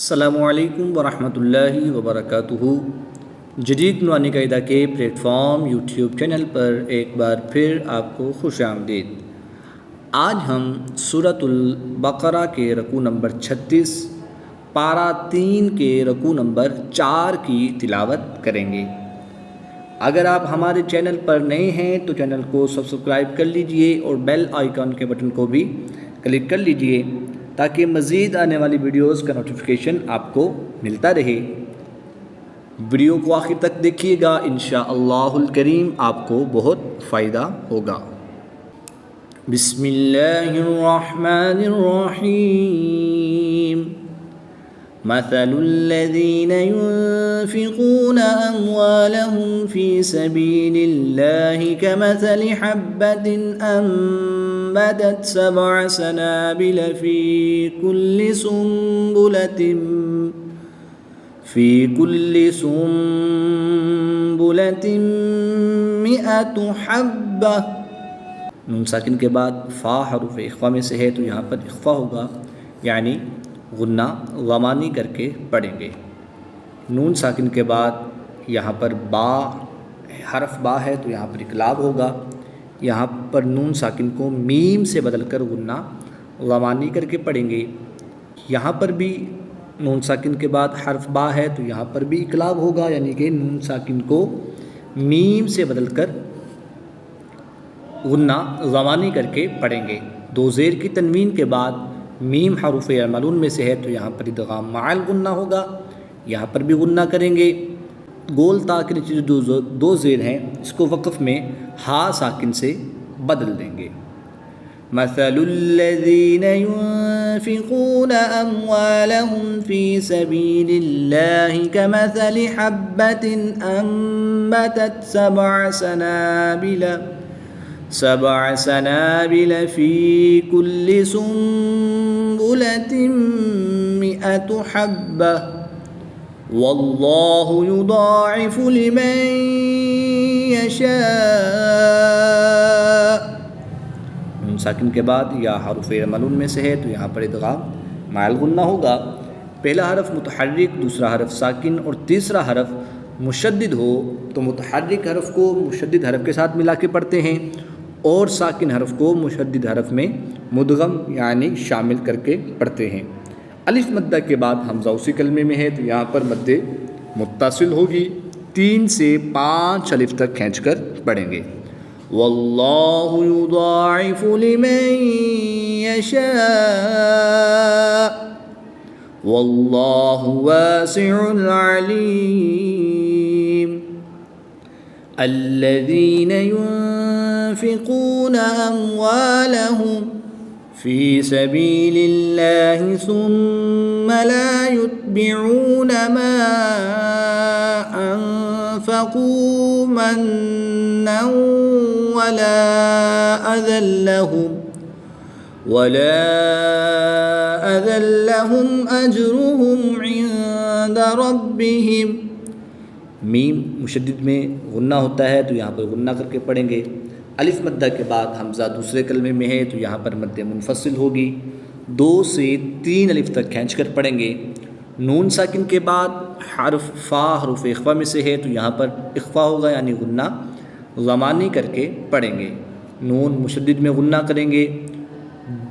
السلام علیکم ورحمۃ اللہ وبرکاتہ۔ جدید نورانی قاعدہ کے پلیٹ فارم یوٹیوب چینل پر ایک بار پھر آپ کو خوش آمدید۔ آج ہم سورۃ البقرہ کے رکوع نمبر 36 پارہ 3 کے رکوع نمبر 4 کی تلاوت کریں گے۔ اگر آپ ہمارے چینل پر نئے ہیں تو چینل کو سبسکرائب کر لیجئے اور بیل آئیکن کے بٹن کو بھی کلک کر لیجئے تاکہ مزید آنے والی ویڈیوز کا نوٹیفیکیشن آپ کو ملتا رہے۔ ویڈیو کو آخر تک دیکھیے گا، انشاءاللہ الکریم آپ کو بہت فائدہ ہوگا۔ بسم اللہ الرحمن الرحیم۔ مثل الذین ينفقون اموالهم فی سبیل اللہ کمثل حبة انبتت 7 سنابل فی کل سنبلة 100 حبة۔ نون ساکن کے بعد فا حرف اخفا میں سے ہے تو یہاں پر اخفا ہوگا، یعنی غنہ غمانی کر کے پڑھیں گے۔ نون ساکن کے بعد یہاں پر با حرف با ہے تو یہاں پر اقلاب ہوگا۔ یہاں پر نون ساکن کو میم سے بدل کر غنہ غمانی کر کے پڑھیں گے۔ یہاں پر بھی نون ساکن کے بعد حرف با ہے تو یہاں پر بھی اقلاب ہوگا، یعنی کہ نون ساکن کو میم سے بدل کر غنہ غمانی کر کے پڑھیں گے۔ دو زیر کی تنوین کے بعد میم حروف یعملون میں سے ہے تو یہاں پر ادغام مع الغنہ ہوگا، یہاں پر بھی غنہ کریں گے۔ گول تا کے نیچے جو دو زیر ہیں اس کو وقف میں ہا ساکن سے بدل دیں گے۔ مثل الذین ينفقون اموالهم في سبيل الله كمثل حبة انبتت 7 سنابل في كل سنبلة 100 حبة والله يضاعف لمن يشاء۔ نون ساکن کے بعد یا حروف یعملون میں سے ہے تو یہاں پر ادغام مع الغنہ ہوگا۔ پہلا حرف متحرک، دوسرا حرف ساکن اور تیسرا حرف مشدد ہو تو متحرک حرف کو مشدد حرف کے ساتھ ملا کے پڑھتے ہیں اور ساکن حرف کو مشدد حرف میں مدغم یعنی شامل کر کے پڑھتے ہیں۔ الف مدہ کے بعد حمزہ اسی کلمے میں ہے تو یہاں پر مد متصل ہوگی، 3 سے 5 الف تک کھینچ کر پڑھیں گے۔ واللہ یضاعف لمن یشاء واللہ واسع علیم۔ الذین ينفقون اموالهم فی سبیل اللہ ثم لا يتبعون ما انفقوا منا ولا اذى لهم اجرهم عند ربهم۔ میم مشدد میں غنہ ہوتا ہے تو یہاں پر غنہ کر کے پڑھیں گے۔ الف مدہ کے بعد حمزہ دوسرے کلمے میں ہے تو یہاں پر مد منفصل ہوگی، 2 سے 3 الف تک کھینچ کر پڑھیں گے۔ نون ساکن کے بعد حرف فا حروف اخفا میں سے ہے تو یہاں پر اخفا ہوگا، یعنی غنہ غمانی کر کے پڑھیں گے۔ نون مشدد میں غنہ کریں گے۔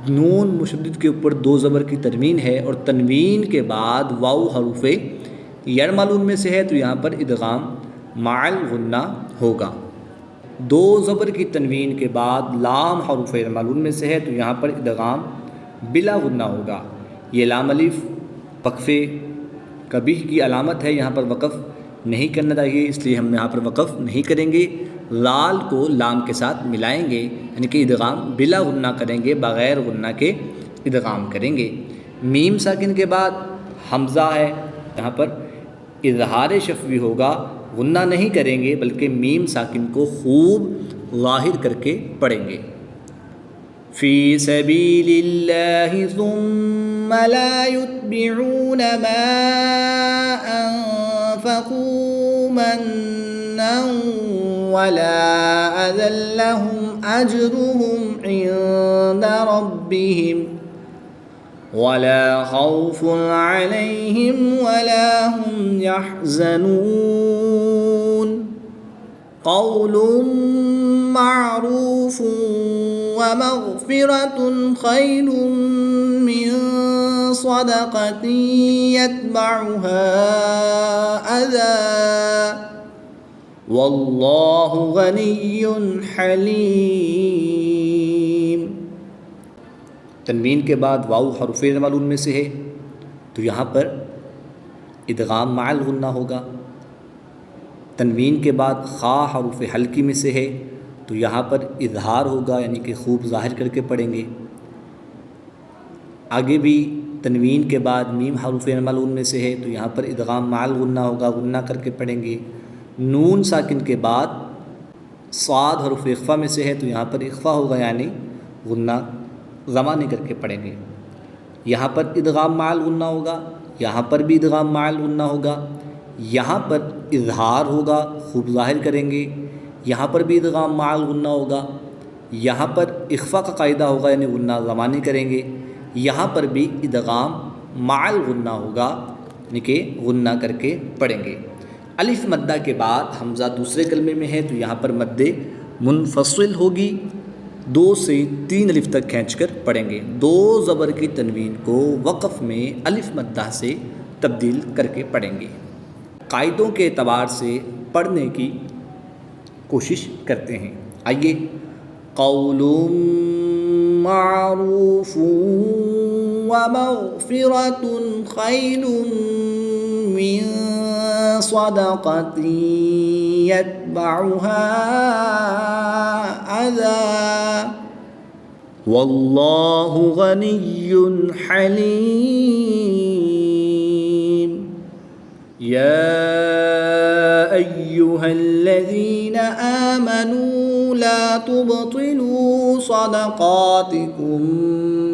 نون مشدد کے اوپر 2 زبر کی تنوین ہے اور تنوین کے بعد واو حروف یعملون میں سے ہے تو یہاں پر ادغام مع الغنہ ہوگا۔ 2 زبر کی تنوین کے بعد لام حروف یعملون میں سے ہے تو یہاں پر ادغام بلا غنہ ہوگا۔ یہ لام الف وقفے کبیح کی علامت ہے، یہاں پر وقف نہیں کرنا چاہیے، اس لیے ہم یہاں پر وقف نہیں کریں گے۔ لال کو لام کے ساتھ ملائیں گے، یعنی کہ ادغام بلا غنہ کریں گے، بغیر غنہ کے ادغام کریں گے۔ میم ساکن کے بعد حمزہ ہے، یہاں پر اظہار شفوی ہوگا، غنہ نہیں کریں گے بلکہ میم ساکن کو خوب ظاہر کر کے پڑھیں گے۔ فی سبیل اللہ ثم لا يتبعون ما انفقوا منا ولا اذى لهم اجرهم عند ربهم ولا خوف عليهم ولا هم يحزنون قول معروف ومغفرة خير من صدقة يتبعها أذى واللہ غنی حلیم۔ تنوین کے بعد واو حرف معلوم میں سے ہے تو یہاں پر ادغام مع الغنہ ہوگا۔ تنوین کے بعد خا حرف حلقی میں سے ہے تو یہاں پر اظہار ہوگا، یعنی کہ خوب ظاہر کر کے پڑھیں گے۔ آگے بھی تنوین کے بعد میم حرف معلوم میں سے ہے تو یہاں پر ادغام مع الغنہ ہوگا، غنہ کر کے پڑھیں گے۔ نون ساکن کے بعد صاد حرف اخفا میں سے ہے تو یہاں پر اخفا ہوگا، یعنی غنہ زمانے کر کے پڑھیں گے۔ یہاں پر ادغام مع الغنہ ہوگا، یہاں پر بھی ادغام مع الغنہ ہوگا، یہاں پر اظہار ہوگا، خوب ظاہر کریں گے، یہاں پر بھی ادغام مع الغنہ ہوگا، یہاں پر اخفا کا قاعدہ ہوگا، یعنی غنہ زمانے کریں گے، یہاں پر بھی ادغام مع الغنہ ہوگا، یعنی کہ غنہ کر کے پڑھیں گے۔ الف مدہ کے بعد حمزہ دوسرے کلمے میں ہے تو یہاں پر مد منفصل ہوگی، 2 سے 3 الف تک کھینچ کر پڑھیں گے۔ 2 زبر کی تنوین کو وقف میں الف مدہ سے تبدیل کر کے پڑھیں گے۔ قاعدوں کے اعتبار سے پڑھنے کی کوشش کرتے ہیں۔ آئیے، قول معروف ومغفرۃ خیر من صدقة يتبعها أذى والله غني حليم يا أيها الذين آمنوا لا تبطلوا صدقاتكم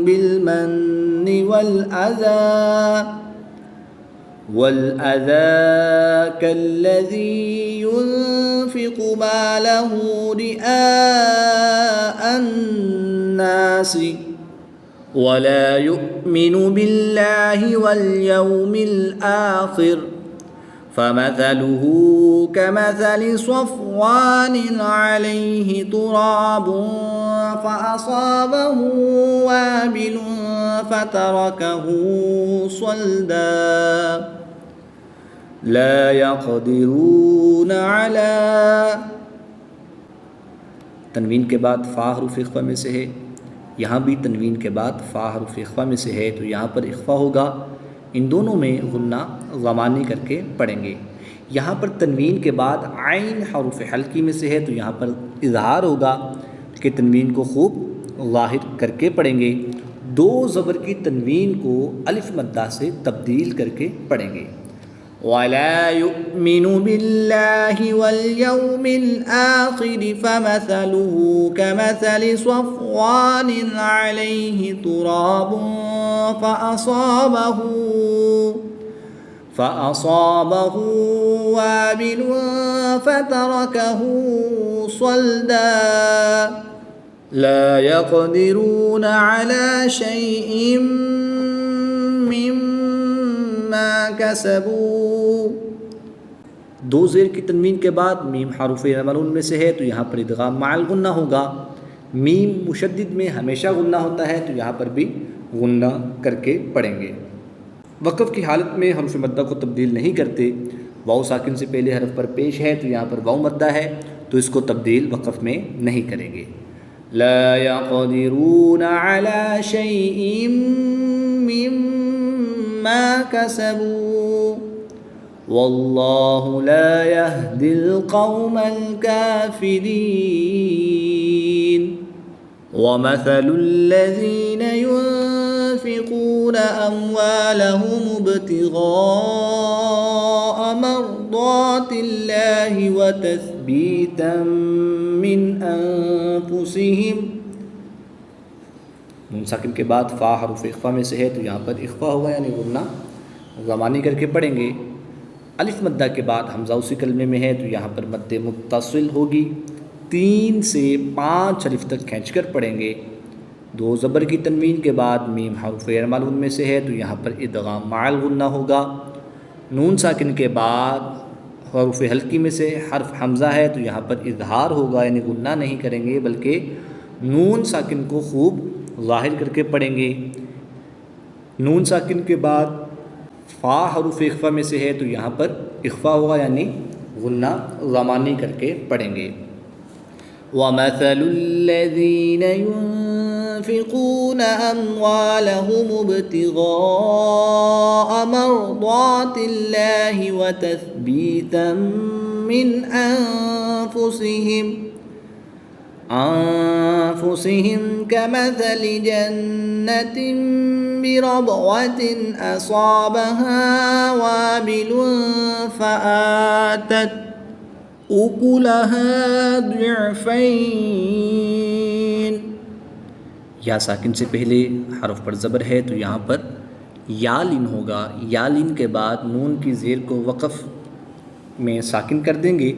بالمن والأذى كالذي ينفق ماله رئاء الناس ولا يؤمن بالله واليوم الآخر فمثله كمثل صفوان عليه تراب فأصابه وابل فتركه صلدا لا يقدرون على۔ تنوین کے بعد فا حرف اخفا میں سے ہے، یہاں بھی تنوین کے بعد فا حرف اخفا میں سے ہے تو یہاں پر اخفا ہوگا، ان دونوں میں غنہ زمانی کر کے پڑھیں گے۔ یہاں پر تنوین کے بعد عین حرف حلقی میں سے ہے تو یہاں پر اظہار ہوگا کہ تنوین کو خوب ظاہر کر کے پڑھیں گے۔ 2 زبر کی تنوین کو الف مدہ سے تبدیل کر کے پڑھیں گے۔ وَلَا يُؤْمِنُ بِاللَّهِ وَالْيَوْمِ الْآخِرِ فَمَثَلُهُ كَمَثَلِ صَفْوَانٍ عَلَيْهِ تُرَابٌ فأصابه وابل فتركه صلدا لا يقدرون على شيء مما كسبوا۔ 2 زیر کی تنوین کے بعد میم حرف معلوم میں سے ہے تو یہاں پر ادغام مع الغنہ ہوگا۔ میم مشدد میں ہمیشہ غنہ ہوتا ہے تو یہاں پر بھی غنہ کر کے پڑھیں گے۔ وقف کی حالت میں حرف مدہ کو تبدیل نہیں کرتے، واو ساکن سے پہلے حرف پر پیش ہے تو یہاں پر واو مدہ ہے تو اس کو تبدیل وقف میں نہیں کریں گے۔ لا يقدرون على شيء مما كسبوا والله لا يهدي القوم الكافرين۔ ومثل الذين ينفقون أموالهم ابتغاء مرضات الله وتثبيتا من أنفسهم، نون ساکن کے بعد فا حرف اخفا میں سے ہے تو یہاں پر اخفا ہوگا، یعنی غنہ زمانی کر کے پڑھیں گے۔ الف مدہ کے بعد حمزہ اسی کلمے میں ہے تو یہاں پر مد متصل ہوگی، 3 سے 5 الف تک کھینچ کر پڑھیں گے۔ دو زبر کی تنوین کے بعد میم حرف غیر معلوم میں سے ہے تو یہاں پر ادغام مع الغنہ ہوگا۔ نون ساکن کے بعد حروف حلقی میں سے حرف حمزہ ہے تو یہاں پر اظہار ہوگا، یعنی غنہ نہیں کریں گے بلکہ نون ساکن کو خوب ظاہر کر کے پڑھیں گے۔ نون ساکن کے بعد فا حروف اخفا میں سے ہے تو یہاں پر اخفا ہوگا، یعنی غنہ زمانی کر کے پڑھیں گے۔ وَمَثَلُ الَّذِينَ يُنفِقُونَ أَمْوَالَهُمُ ابْتِغَاءَ مَرْضَاتِ اللَّهِ وَتَثْبِيتًا مِّنْ أَنفُسِهِمْ كَمَثَلِ جَنَّةٍ بِرَبْوَةٍ أَصَابَهَا وَابِلٌ فَآتَتْ أُكُلَهَا ضِعْفَيْنِ۔ یا ساکن سے پہلے حرف پر زبر ہے تو یہاں پر یا لین ہوگا، یا لین کے بعد نون کی زیر کو وقف میں ساکن کر دیں گے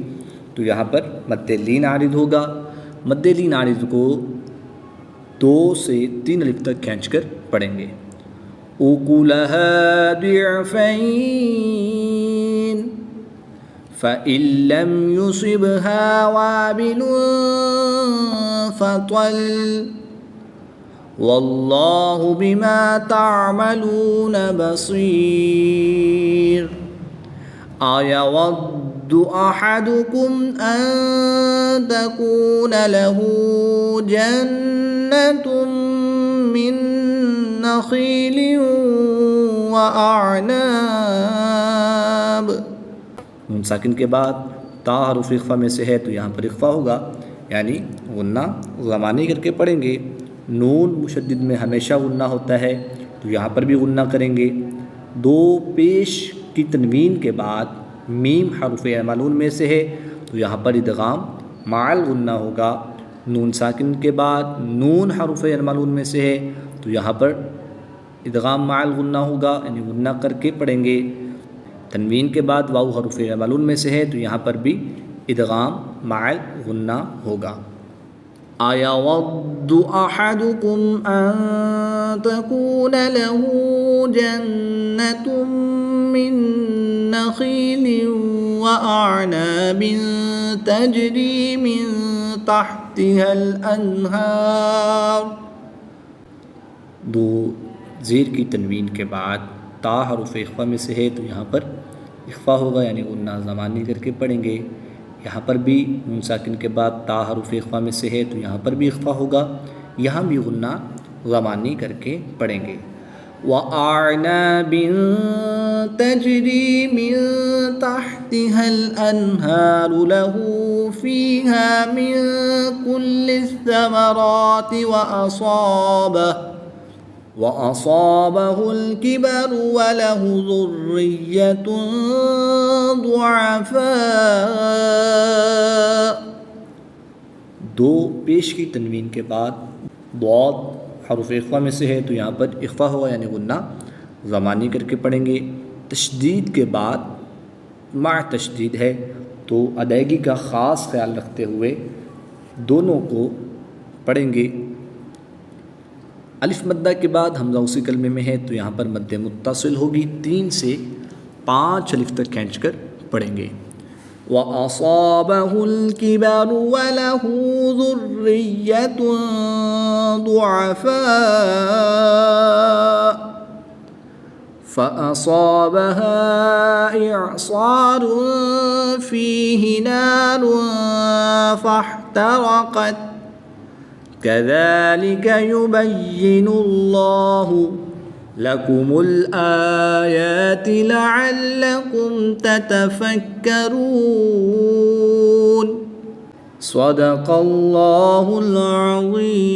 تو یہاں پر مد لین عارض ہوگا۔ مد لین عارض کو 2 سے 3 الف تک کھینچ کر پڑھیں گے۔ أُكُلَهَا ضِعْفَيْنِ فَإِن لَّمْ يُصِبْهَا وَابِلٌ فَطَلٌّ وَاللَّهُ بِمَا تَعْمَلُونَ بَصِيرٌ۔ أَيَوَدُّ أَحَدُكُمْ أَن تَكُونَ لَهُ جَنَّةٌ مِّن نَخِيلٍ وَأَعْنَابٍ۔ نون ساکن کے بعد تا حرف اخفا میں سے ہے تو یہاں پر اخفا ہوگا، یعنی غنہ زمانی کر کے پڑھیں گے۔ نون مشدد میں ہمیشہ غنہ ہوتا ہے تو یہاں پر بھی غنہ کریں گے۔ 2 پیش کی تنوین کے بعد میم حرف معلوم میں سے ہے تو یہاں پر ادغام مع الغنہ ہوگا۔ نون ساکن کے بعد نون حرف معلوم میں سے ہے تو یہاں پر ادغام مع الغنہ ہوگا، یعنی غنہ کر کے پڑھیں گے۔ تنوین کے بعد واو حرف معلوم میں سے ہے تو یہاں پر بھی ادغام مع الغنہ ہوگا۔ أَيَوَدُّ أَحَدُكُمْ أَن تَكُونَ لَهُ جَنَّةٌ مِّن نَخِيلٍ وَأَعْنَابٍ تَجْرِي مِن تَحْتِهَا الْأَنْهَارُ۔ 2 زیر کی تنوین کے بعد تا حرف اخفا میں سے ہے تو یہاں پر اخفا ہوگا، یعنی غنہ زمانی کر کے پڑھیں گے۔ یہاں پر بھی نون ساکن کے بعد تا حرف اخفا میں سے ہے تو یہاں پر بھی اخفا ہوگا، یہاں بھی غنہ زمانی کر کے پڑھیں گے۔ وَأَعْنَابٍ تَجْرِي مِن تَحْتِهَا الْأَنْهَارُ لَهُ فِيهَا مِن كُلِّ الثَّمَرَاتِ وَأَصَابَهُ الْكِبَرُ وَلَهُ ذُرِّيَّةٌ ضُعَفَاءُ۔ 2 پیش کی تنوین کے بعد ضاد حرف اخفا میں سے ہے تو یہاں پر اخفا ہوگا، یعنی غنہ زمانی کر کے پڑھیں گے۔ تشدید کے بعد مع تشدید ہے تو ادائیگی کا خاص خیال رکھتے ہوئے دونوں کو پڑھیں گے۔ الف مدہ کے بعد حمزہ اسی کلمے میں ہے تو یہاں پر مد متصل ہوگی، 3 سے 5 الف تک کھینچ کر پڑھیں گے۔ وَأَصَابَهُ الْكِبَرُ وَلَهُ ذُرِّيَّةٌ ضُعَفَاءُ فَأَصَابَهَا إِعْصَارٌ فِيهِ نَارٌ فَاحْتَرَقَتْ كَذَلِكَ يُبَيِّنُ اللَّهُ لَكُمُ الْآيَاتِ لَعَلَّكُمْ تَتَفَكَّرُونَ۔ صدق اللہ العظیم۔